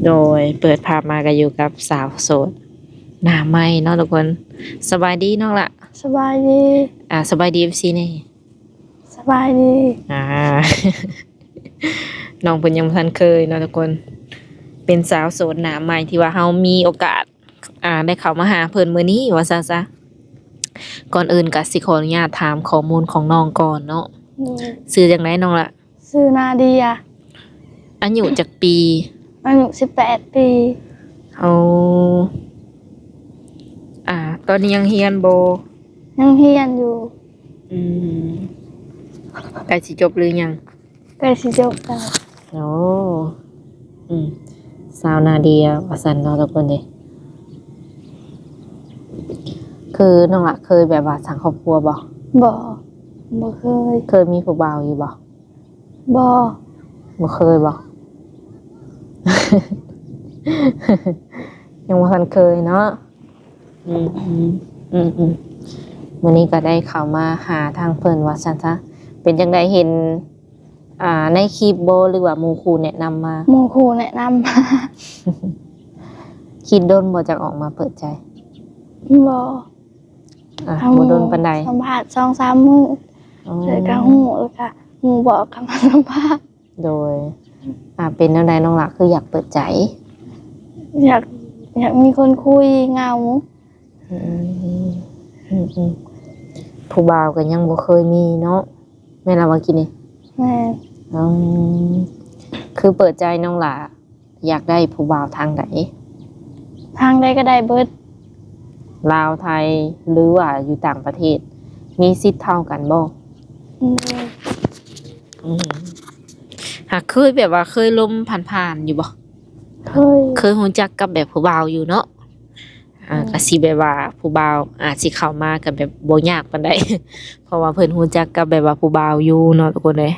โดยเปิดภาพมาก็อยู่กับสาวโสดหน้าใหม่เนาะทุกคนสบายดีน้องละ สบายดี สบายดี FC นี่ สบายดี น้องเพิ่นยังบ่ทันเคยเนาะทุกคนเป็นสาวโสดหน้าใหม่ที่ว่าเฮามีโอกาสได้เข้ามาหาเพิ่นมื้อนี้ว่าซะก่อนอื่นก็สิขออนุญาตถามข้อมูลของน้องก่อนเนาะชื่อจังไดน้องละ ชื่อนาเดีย อายุจักปี อายุ18 ปี เอาตอนนี้ยังเรียนบ่ ยังเรียนอยู่ ใกล้สิจบหรือยัง ใกล้สิจบแล้ว โอ้สาวนาเดียว่าซั่นเนาะทุกคนเด้คือน้องละเคยแบบว่าสร้างครอบครัวบ่ บ่เคยมีผู้บ่าวอยู่บ่ บ่ บ่เคยบ่ ยังบ่ทันเคยเนาะวันนี้ก็ได้เข้ามาหาทางเพิ่นว่าซั่นซะเป็นจังไดเห็นในคลิปบ่หรือว่าหมู่ครูแนะนำมา หมู่ครูแนะนำมา คิดโดนบ่จักออกมาเปิดใจ บ่ บ่โดนปานใด สัมภาษณ์ 2-3 มื้อ เลยก็ฮู้แล้วก็หมู่บอกคำสัมภาษณ์ โดยเป็นแนวใดน้องล่ะคืออยากเปิดใจ อยากมีคนคุยเหงา ผู้บ่าวก็ยังบ่เคยมีเนาะแม่นล่ะว่ากินนี่ แม่น คือเปิดใจน้องล่ะอยากได้ผู้บ่าวทางใด ทางใดก็ได้เบิด ลาวไทยหรือว่าอยู่ต่างประเทศ มีสิทธิ์เท่ากันบ่หากเคยแบบว่าเคยล้มผ่านๆอยู่บ่ เคยรู้จักกับแบบผู้บ่าวอยู่เนาะก็สิแบบว่าผู้บ่าวอาจสิเข้ามากันแบบบ่ยากปานใด เพราะว่าเพิ่นรู้จักกับแบบว่าผู้บ่าวอยู่เนาะทุกคนเด้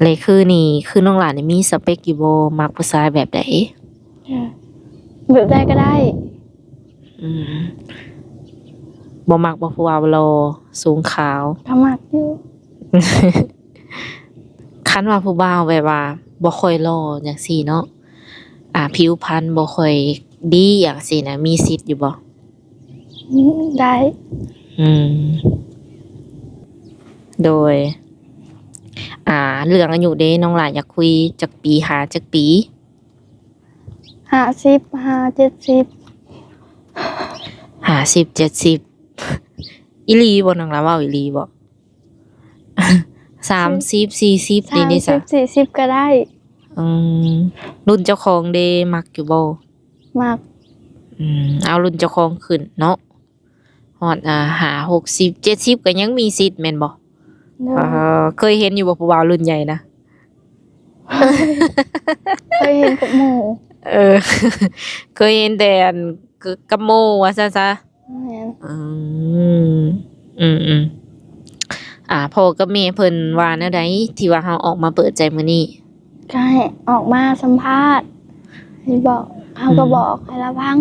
เลยคือนี่คือน้องหลานนี่มีสเปคอยู่บ่มักผู้ชายแบบใด แบบใดก็ได้ บ่มักบ่ผู้บ่าวหล่อสูงขาว ก็มักอยู่ คันว่าผู้บ่าวแบบว่าบ่ค่อยหล่อจังซี่เนาะผิวพรรณบ่ค่อยดีจังซี่นะมีสิทธิ์อยู่บ่ ได้ โดยเรื่องอายุเด้น้องหลานอยากคุยจักปีหาจักปี 50 50 70อีหลีบ่น้องหลานเว้าอีหลีบ่ 30 40นี่นี่ซะ 30 40ก็ได้ รุ่นเจ้าของเด้มักอยู่บ่ มัก เอารุ่นเจ้าของขึ้นเนาะฮอด50 70ก็ยังมีสิทธิ์แม่นบ่เคยเห็นอยู่บ่ผู้บ่าวรุ่นใหญ่นะ เคยเห็นกับหมู่ เคยเห็นแต่อันกับโมว่าซะ แม่น พ่อกับแม่เพิ่นว่าแนวใดที่ว่าเฮาออกมาเปิดใจมื้อนี้ ก็ให้ออกมาสัมภาษณ์ให้บอกเขาก็บอกให้เราพัง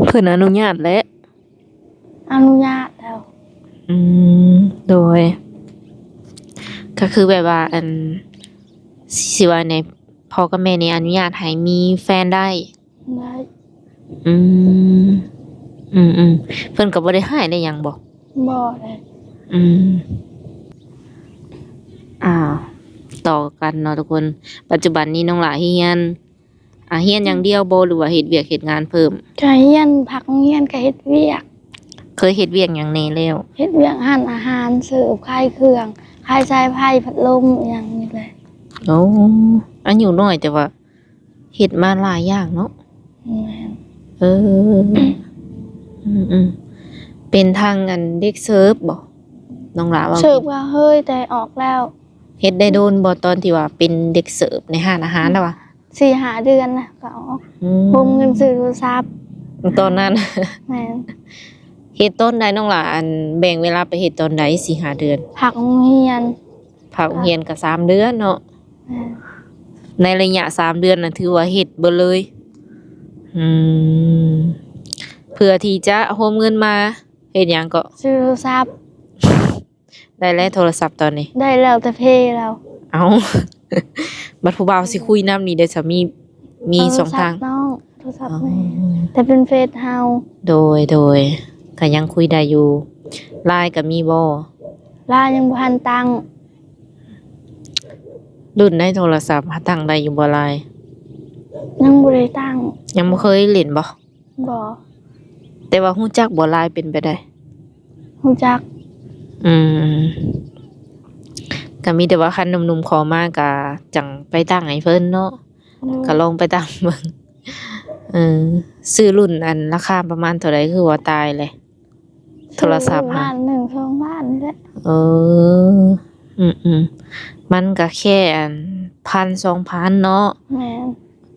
เพิ่นอนุญาตแล้ว อนุญาตแล้ว โดยก็คือแบบว่าอันสิว่าในพ่อกับแม่นี่อนุญาตให้มีแฟนได้ ได้ เพิ่นก็บ่ได้ให้ได้หยังบ่ บ่ได้ ต่อกันเนาะทุกคนปัจจุบันนี้น้องหลาเรียนอย่างเดียวบ่หรือว่าเฮ็ดเวียกเฮ็ดงานเพิ่ม ก็เฮียนพักเฮียนก็เฮ็ดเวียก เคยเฮ็ดเวียกหยังแน่แล้ว เฮ็ดเวียกหั่นอาหารเสิร์ฟขายเครื่องขายสายไฟพัดลมอหย่างนี้เลย โอ้อายุน้อยแต่ว่าเฮ็ดมาหลายอย่างเนาะ แม่น เป็นทางอันเด็กเสิร์ฟบ่น้องหลาว่า เสิร์ฟก็เฮ้ยแต่ออกแล้ว เฮ็ดได้โดนบ่ตอนที่ว่าเป็นเด็กเสิร์ฟในร้านอาหารน่ะว่ะ 4-5 เดือนนะก็ออกผมเงินซื้อโทรศัพท์ ตอนนั้น แม่น เฮ็ดตอนใดน้องหลาอันแบ่งเวลาไปเฮ็ดตอนใด 4-5 เดือน พักโรงเรียน พักโรงเรียนก็3เดือนเนาะ แม่น ในระยะ3เดือนน่ะถือว่าเฮ็ดเบิดเลย เพื่อที่จะโฮมเงินมาเฮ็ดหยังก็ ซื้อโทรศัพท์ ได้แล้วโทรศัพท์ตอนนี้ ได้แล้วแต่เพแล้ว เอ้า บัดผู้บ่าวสิคุยนำนี่ได้สามีสองทาง โทรศัพท์แม่แต่เป็นเฟซเฮา โดยก็ยังคุยได้อยู่ไลน์ก็มีบ่ ลายังบ่ทันตังค์ รุ่นในโทรศัพท์หาตั้งได้อยู่บ่ไลน์ ยังบ่ได้ตังค์ ยังบ่เคยเล่นบ่ บ่ แต่ว่าฮู้จักบ่ไลน์เป็นไปได้ รู้จัก อืมก็มีแต่ว่าคันหนุ่มๆขอมาก็จังไปตั้งให้เพิ่นเนาะก็ลองไปตั้งเบิ่งซื้อรุ่นอันราคาประมาณเท่าใดคือว่าตายเลย โทรศัพท์ บ้าน1 2บ้านนี่แหละ เออ มันก็แค่อัน1,000-2,000 เนาะ แม่น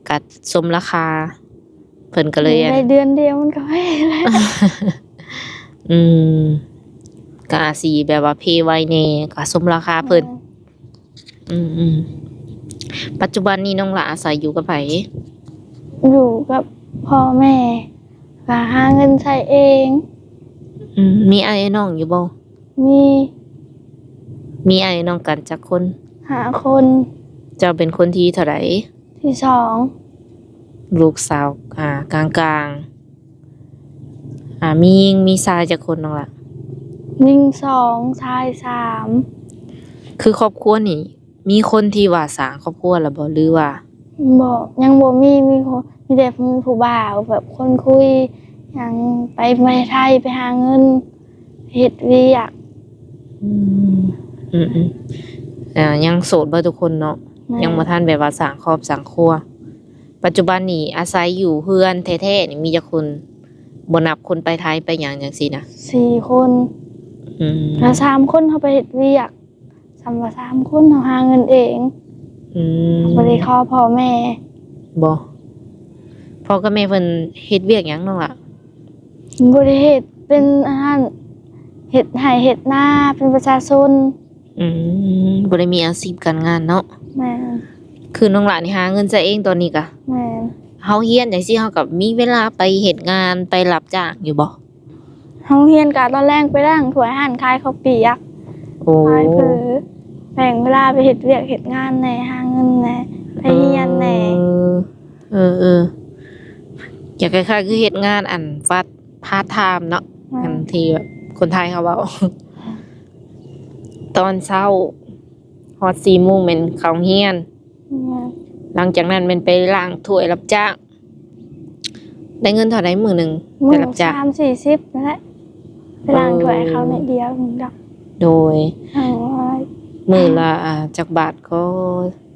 ก็สมราคา เพิ่นก็เลยอัน ในเดือนเดียวมันก็ไม่แล้ว อืมก็อาจสิแบบว่าเพไว้แน่ก็สมราคาเพิ่นปัจจุบันนี้น้องหลาอาศัยอยู่กับไผ อยู่กับพ่อแม่ก็หาเงินใช้เอง มีอ้ายน้องอยู่บ่ มี มีอ้ายน้องกันจักคน หาคน เจ้าเป็นคนที่เท่าใด ที่สอง ลูกสาวกลางมีหญิงมีชายจักคนน้องล่ะ ยิง2ชาย3 คือครอบครัวนี่มีคนที่ว่าสร้างครอบครัวแล้วบ่หรือว่า บอกยังบ่มีคนมีแต่ผู้บ่าวแบบคนคุยยังไปประเทศไทยไปหาเงินเฮ็ดเวียก ยังโสดบ่ทุกคนเนาะ ยังบ่ทันแบบว่าสร้างครอบสร้างครัว ปัจจุบันนี้อาศัยอยู่เฮือนแท้ๆนี่มีจักคนบ่นับคนไปไทยไปหยังจังซี่นะ 4 คนแล้ว3 คนเขาไปเฮ็ดเวียกสำหรับ3 คนเขาหาเงินเองบ่ได้ขอพ่อแม่ บ่พ่อกับแม่เพิ่นเฮ็ดเวียกหยังน้องล่ะ บ่ได้เฮ็ดเป็นอาหารเฮ็ดไร่เฮ็ดนาเป็นประชาชน บ่ได้มีอาชีพการงานเนาะ แม่น คือน้องหลานนี่หาเงินซะเองตอนนี้กะ แม่น เฮาเฮียนจังซี่เฮาก็มีเวลาไปเฮ็ดงานไปรับจ้างอยู่บ่ เฮาเรียนกะตอนแรกไปล้างถ้วยอาหารขายข้าวเปียก โอ้ ขายเผลอแบ่งเวลาไปเฮ็ดเวียกเฮ็ดงานแหน่หาเงินแหน่ไปเรียนแหน่ อยากคล้ายๆคือเฮ็ดงานอันพาร์ทไทม์เนาะอันที่แบบคนไทยเขาเว้า ตอนเช้าฮอด 4:00 นแม่นเข้าเรียน หลังจากนั้นแม่นไปล้างถ้วยรับจ้าง ได้เงินเท่าใดมื้อหนึงไปรับจ้าง 30-40นั่นแหละไปล้างถ้วยให้เขาหน่อยเดียวนึงดอก โดย 200 มื้อละจักบาทก็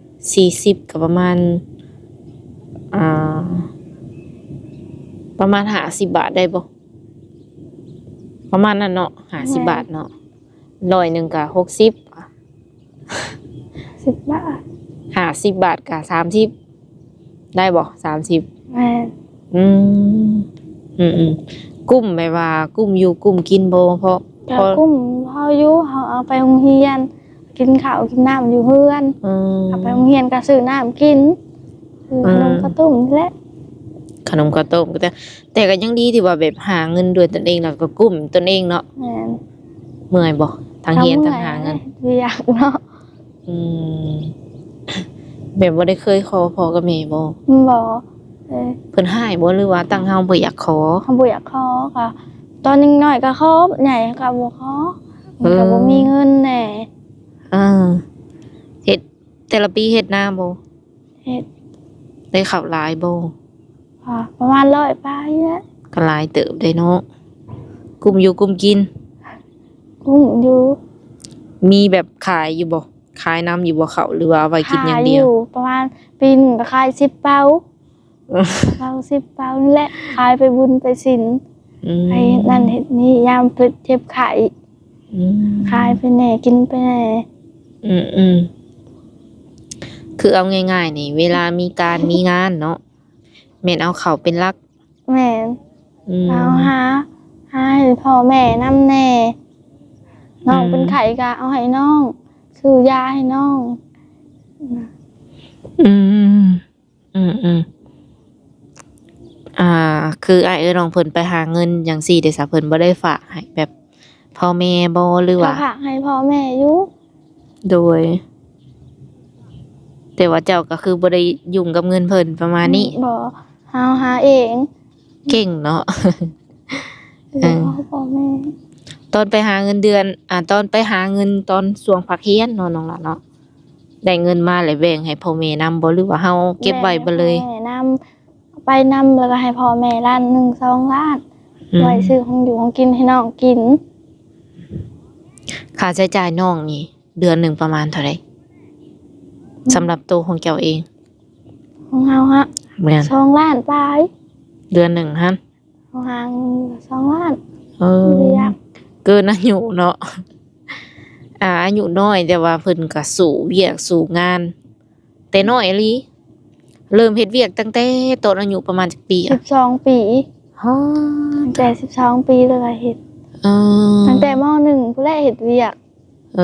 40ก็ประมาณ50 บาทได้บ่ประมาณนั้นเนาะ50 บาทเนาะ100นึงก็60 10 บาท 50 บาทก็30ได้บ่30 แม่น กุ้มแบบว่ากุ้มอยู่กุ้มกินบ่เพราะ ก็กุ้มเฮาอยู่เฮาเอาไปโรงเรียน กินข้าวกินน้ำอยู่เฮือนเอาไปโรงเรียนก็ซื้อน้ำกินซื้อขนมข้าวต้มนี่แหละ ขนมข้าวต้มก็แต่ก็ยังดีที่ว่าแบบหาเงินด้วยตนเองแล้วก็กุ้มตนเองเนาะ แม่น เมื่อยบ่ทั้งเรียนทั้งหาเงิน เวียกเนาะ แบบบ่ได้เคยขอพ่อกับแม่บ่ บ่ เพิ่นให้บ่หรือว่าตั้งเฮาบ่อยากขอ เขาบ่อยากขอก็ตอนยังน้อยก็ขอใหญ่ก็บ่ขอมันก็บ่มีเงินแหน่ เฮ็ดแต่ละปีเฮ็ดนาบ่ เฮ็ด ได้ข้าวหลายบ่ ประมาณ100ปลายแหละ ก็หลายเติบได้เนาะกุ้มอยู่กุ้มกิน กุ้งอยู่ มีแบบขายอยู่บ่ขายน้ำอยู่บ่เขาหรือว่าเอาไว้กินอย่างเดียว ขอยู่ประมาณปีหนึงก็ขาย10เป้าเป้า10เป้านี่แหละขายไปบุญไปศีลไปนั่นเฮ็ดนี่ยามเปิดเจ็บไข้ขายไปแหน่กินไปแหน่ คือเอาง่ายๆนี่เวลามีการมีงานเนาะแม่นเอาเขาเป็นหลัก แม่นเอาหาให้พ่อแม่นำแหน่น้องเป็นไข้ก็เอาให้น้องซื้อยาให้น้อง คืออ้ายน้องเพิ่นไปหาเงินจังซี่เด้ซะเพิ่นบ่ได้ฝากให้แบบ พ่อแม่บ่หรือ เขา ว่า ฝากให้พ่อแม่อยู่ โดย แต่ว่าเจ้าก็คือบ่ได้ยุ่งกับเงินเพิ่นประมาณนี้ บ่หาเอง เก่งเนาะ เดี๋ยวพ่อแม่ ตอนไปหาเงินเดือนตอนไปหาเงินตอนช่วงพักเรียนเนาะน้องล่ะเนาะได้เงินมาแล้วแบ่งให้พ่อแม่นำบ่หรือว่าเฮาเก็บไว้บ่เลย แม่นำไปนำแล้วก็ให้พ่อแม่ล้านหนึ่ง2 ล้านไว้ซื้อของอยู่ของกินให้น้องกิน ค่าใช้จ่ายน้องนี่ เดือนหนึ่งประมาณเท่าไหร่สำหรับตัวของเจ้าเอง ของเฮาฮะ เหมือน 2 ล้านไป เดือนหนึ่งหั่น ของหาง2 ล้าน เออ เรียก เกินอายุเนาะอายุน้อยแต่ว่าเพิ่นก็สู้เวียกสู้งาน แต่น้อยอีหลีเริ่มเฮ็ดเวียกตั้งแต่ตอนอายุประมาณจักปีอะ 12 ปี ฮะ ตั้งแต่12 ปีเลยก็เฮ็ด เออ ตั้งแต่ม .1 ผู้แรกเฮ็ดเวียก เอ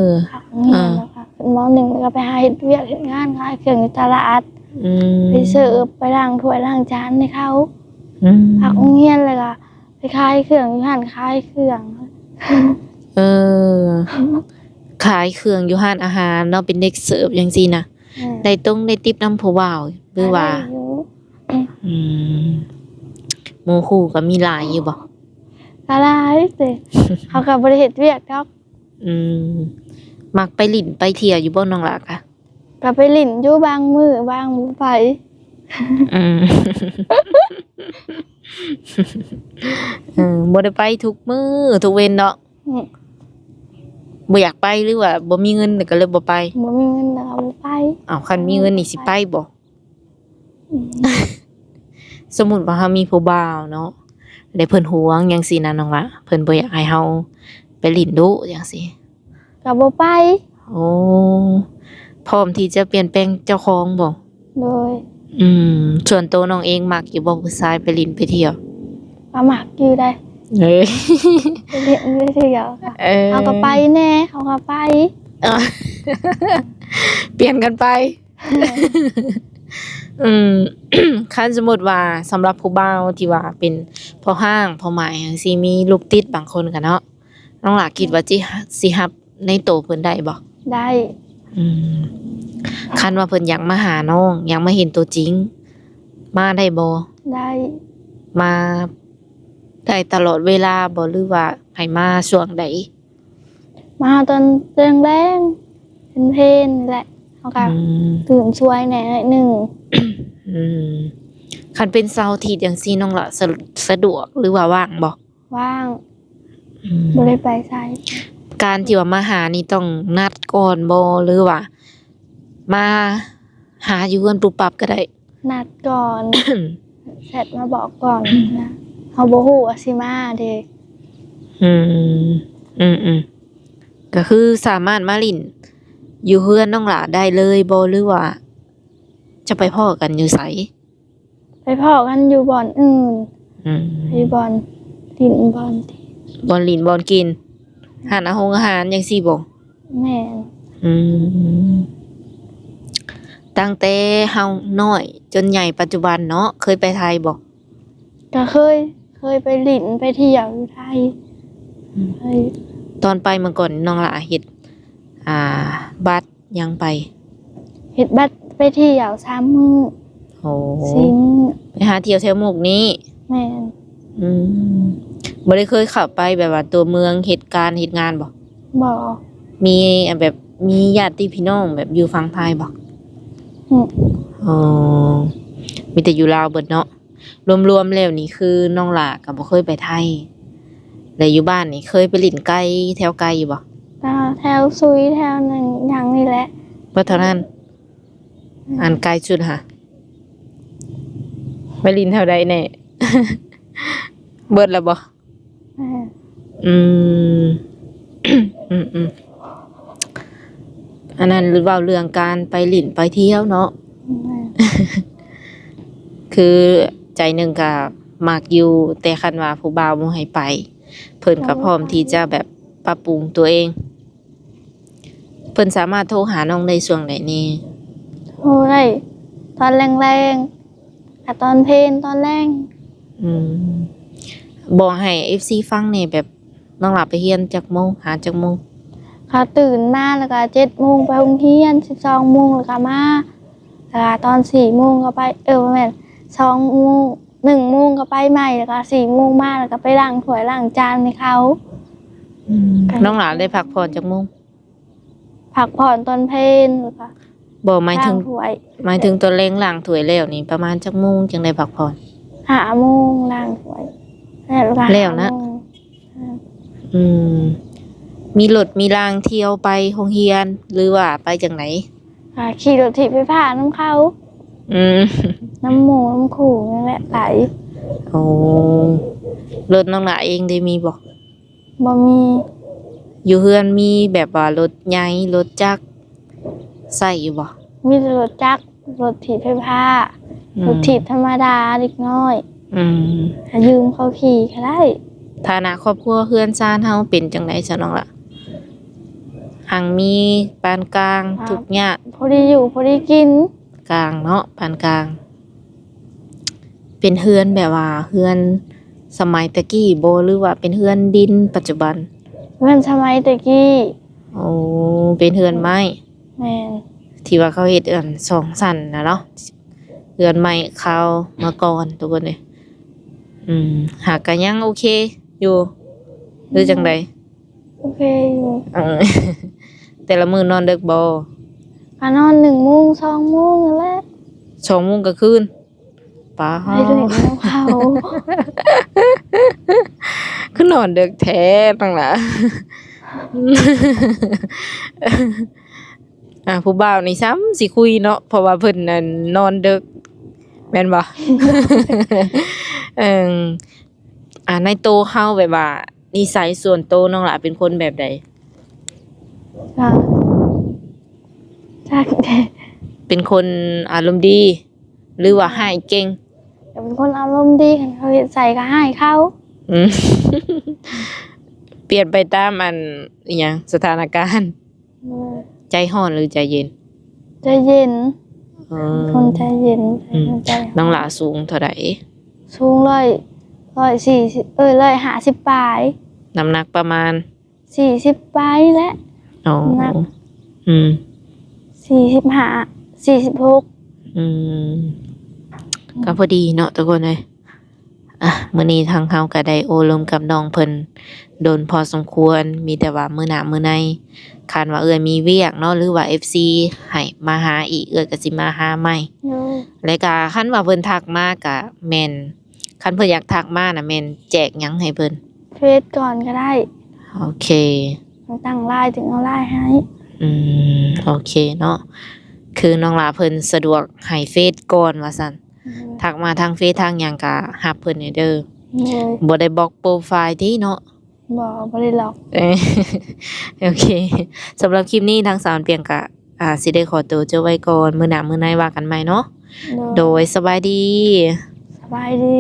อ ค่ะเรียนแล้วค่ะขึ้นม .1 แล้วก็ไปหาเฮ็ดเวียกเฮ็ดงานขายเครื่องอยู่ตลาด อืม ไปเสิร์ฟไปล้างถ้วยล้างจานให้เขา อืม พักโรงเรียนเลยก็ไปขายเครื่องอยู่ร้านขายเครื่อง เออ ขายเครื่องอยู่ห้านอาหารเนาะเป็นเด็กเสิร์ฟจังซี่นะได้ได้ติปนำผู้บ่าวหรือว่า ได้อยู่ อืมหมู่คู่ก็มีหลายอยู่บ่ ก็หลายเด้เขาก็บ่ได้เฮ็ดเวียกดอก อืมมักไปหลินไปเที่ยวอยู่บ่น้องหลากะ ก็ไปเลิ้นอยู่บางมื้อบางบ่ไป อืม บ่ได้ไปทุกมื้อทุกเว้นเนาะ อืม บ่อยากไปหรือว่าบ่มีเงินก็เลยบ่ไป บ่มีเงินแล้วก็บ่ไป อ้าวคันมีเงินนี่สิไปบ่ อืม สมมุติว่าเฮามีผู้บ่าวเนาะได้เพิ่นหวงจังซี่นะน้องละเพิ่นบ่อยากให้เฮาไปหลินดุจังซี่ ก็บ่ไป โอ้พร้อมที่จะเปลี่ยนแปลงเจ้าของบ่ โดย อืมส่วนตัวน้องเองมักอยู่บ่ผู้ชายไปหลินไปเที่ยว ก็มักอยู่ได้ เอ้ย ไปเล่นไปเที่ยวค่ะ เขาก็ไปแน่เขาก็ไป เออ เปลี่ยนกันไป อืม คันสมมุติว่าสำหรับผู้บ่าวที่ว่าเป็นพ่อห้างพ่อหมายจังซี่มีลูกติดบางคนก็เนาะน้องหลาคิดว่าสิรับในโตเพิ่นได้บ่ ได้ อืมคันว่าเพิ่นอยากมาหาน้องอยากมาเห็นตัวจริง มาได้บ่ ได้ มาได้ตลอดเวลาบ่หรือว่าให้มาช่วงใด มาตอนแรงๆเป็นเพลนนี่แหละเขาก็ อืม ตื่นช่วยแหน่หน่อยหนึง อืมคันเป็นเสาร์อาทิตย์จังซี่น้องละสะดวกหรือว่าว่างบ่ ว่าง อืม บ่ได้ไปไส การที่ว่ามาหานี่ต้องนัดก่อนบ่หรือว่า มาหาอยู่เฮือนปุบปับก็ได้ นัดก่อน แชทมาบอกก่อนนะเฮาบ่ฮู้ว่าสิมาเด้ อืมอืมก็คือสามารถมาลิ้นอยู่เฮือนน้องหลาได้เลยบ่หรือว่า จะไปพ้อกันอยู่ไส ไปพ้อกันอยู่บ่อนอื่น อืม ไปบ่อนดินบ่อนที่ บอนลิ้นบอนกินหาอาหารจังซี่บ่ แม่น อืมตั้งแต่เฮาน้อย จนใหญ่ปัจจุบันเนาะเคยไปไทยบ่ ก็เคยไปหลินไปเที่ยวอยู่ไทยเคย ตอนไปเมื่อก่อนน้องหละเฮ็ดบัตรยังไป เฮ็ดบัตรไปเที่ยว3 มื้อ โอ้ 4 มื้อ ไปหาเที่ยวแถวหมู่นี้ แม่น อืมบ่ได้เคยเข้าไปแบบว่าตัวเมืองเหตุการณ์เหตุงานบ่ บ่ มีแบบมีญาติพี่น้องแบบอยู่ฝั่งไทยบ่ อืม อ๋อมีแต่อยู่ลาวเบิดเนาะรวมๆแล้วนี่คือน้องหละก็บ่เคยไปไทยแล้วอยู่บ้านนี่เคยไปเล่นไกลแถวไกลอยู่บ่ ก็แถวซุยแถวนั้นอย่างนี้แหละ บ่เท่านั้นอันไกลสุดค่ะไปลินแถวใดแน่ เบิดแล้วบ่ แม่น อืม อืมอันนั้นหรือว่าเรื่องการไปหลินไปเที่ยวเนาะ แม่น คือใจหนึ่งก็มักอยู่แต่คันว่าผู้บ่าวบ่ให้ไป เพิ่นก็พร้อมที่จะแบบปรับปรุงตัวเอง เพิ่นสามารถโทรหาน้องได้ช่วงไหนนี่ โอ้ได้ตอนแรงๆกับตอนเพลนตอนแรง อืมบอกให้ FC ฟังนี่แบบ น้องหลาไปเรียนจักโมงหาจักโมง เขาตื่นมาแล้วก็7 โมงไปโรงเรียน12 โมงแล้วก็มาแล้วก็ตอน4 โมงก็ไปประมาณ2 โมง1 โมงก็ไปใหม่แล้วก็4 โมงมาแล้วก็ไปล้างถ้วยล้างจานให้เขา น้องหลาได้พักผ่อนจักโมง พักผ่อนตอนเพลนแล้วก็ บ่หมาย ล้า ถึ ง ง ถ้วย หมายถึงตัวเล้งล้างถ้วยแล้วนี่ประมาณจักโมงจังได้พักผ่อน 5 โมงล้างถ้วยแล้วก็ แล้วนะ 5 โมง อืมมีรถมีรางเที่ยวไปโรงเรียนหรือว่าไปจังไหน ขี่รถถีบไฟฟ้าน้ำเขา อืม น้ำหมูน้ำขู่นั่นแหละไหล โอ้รถน้องหลาเองได้มีบ่ บ่มี อยู่เฮือนมีแบบว่ารถใหญ่รถจักรใส่อยู่บ่ มีแต่รถจักรรถถีบไฟฟ้า อื ร ม ถถีบธรรมดาเด็กน้อย อืม ยืมเขาขี่ก็ได้ ฐานะครอบครัวเฮือนซ่านเฮาเป็นจังได๋ซะน้องล่ะหังมีปานกลางทุกข์ยาก พอดีอยู่พอดีกิน กลางเนาะปานกลาง เป็นเฮือนแบบว่าเฮือนสมัยตะกี้บ่หรือว่าเป็นเฮือนดินปัจจุบัน เพื่อนสมัยตะกี้ โอ้เป็นเฮือนไม้ แม่น ที่ว่าเขาเฮ็ดสองชั้นนะเนาะเฮือนไม้เขามาก่อนทุกคนเลยหากก็ยังโอเค อยู่หรือจังได โอเคอยู่ เออ แต่ละมื้อนอนดึกบ่ ก็นอน1 โมง2 โมงนั่นแหละ 2 โมงก็คืนป้า ไปเล่นน้ำเขา คือนอนดึกแท้ตั้งล่ะ ผู้บ่าวนี่ซ้ำสิคุยเนาะเพราะว่าเพิ่นน่ะนอนดึกแม่นบ่ เออในโตวเฮาแบบว่านิสัยส่วนตัวน้องหล่ะเป็นคนแบบใด ก็จักเด้ เป็นคนอารมณ์ดี หรือว่าให้เก่ง แต่เป็นคนอารมณ์ดีคันเขาเฮ็ดใส่ก็ให้เขา อืม เปลี่ยนไปตามอิหยังสถานการณ์ ใจร้อนหรือใจเย็น ใจเย็น อืม คนใจเย็น อืม ใจ น้องหล่ะสูงเท่าใด สูง140 150 ปลาย น้ำหนักประมาณ 40 ปลายแหละ อ๋อ หนัก อืม 45 46 อืมก็พอดีเนาะทุกคนเลยมื้อนี้ทางเฮาก็ได้โอลมกับน้องเพิ่นโดนพอสมควรมีแต่ว่ามื้อหน้ามื้อในคันว่าเอื้อยมีเวียกเนาะหรือว่า FC ให้มาหาอีกเอื้อยก็สิมาหาใหม่ โดย แล้วก็คันว่าเพิ่นทักมาก็แม่นคันเพิ่นอยากทักมาน่ะแม่นแจกหยังให้เพิ่น เฟซก่อนก็ได้ โอเค ตั้งไลน์ถึงเอาไลน์ให้ โอเคเนาะคือน้องหลาเพิ่นสะดวกให้เฟซก่อนว่าซั่นทักมาทางเฟซทางหยังก็รับเพิ่นให้เด้อ โดย บ่ได้บล็อกโปรไฟล์ติเนาะ บ่ได้หลอก เอ้ย โอเคสำหรับคลิปนี้ทางสาวเปียงก็สิได้ขอตัวจบไว้ก่อนมื้อหน้ามื้อในว่ากันใหม่เนาะ โดย โดยสบายดี สบายดี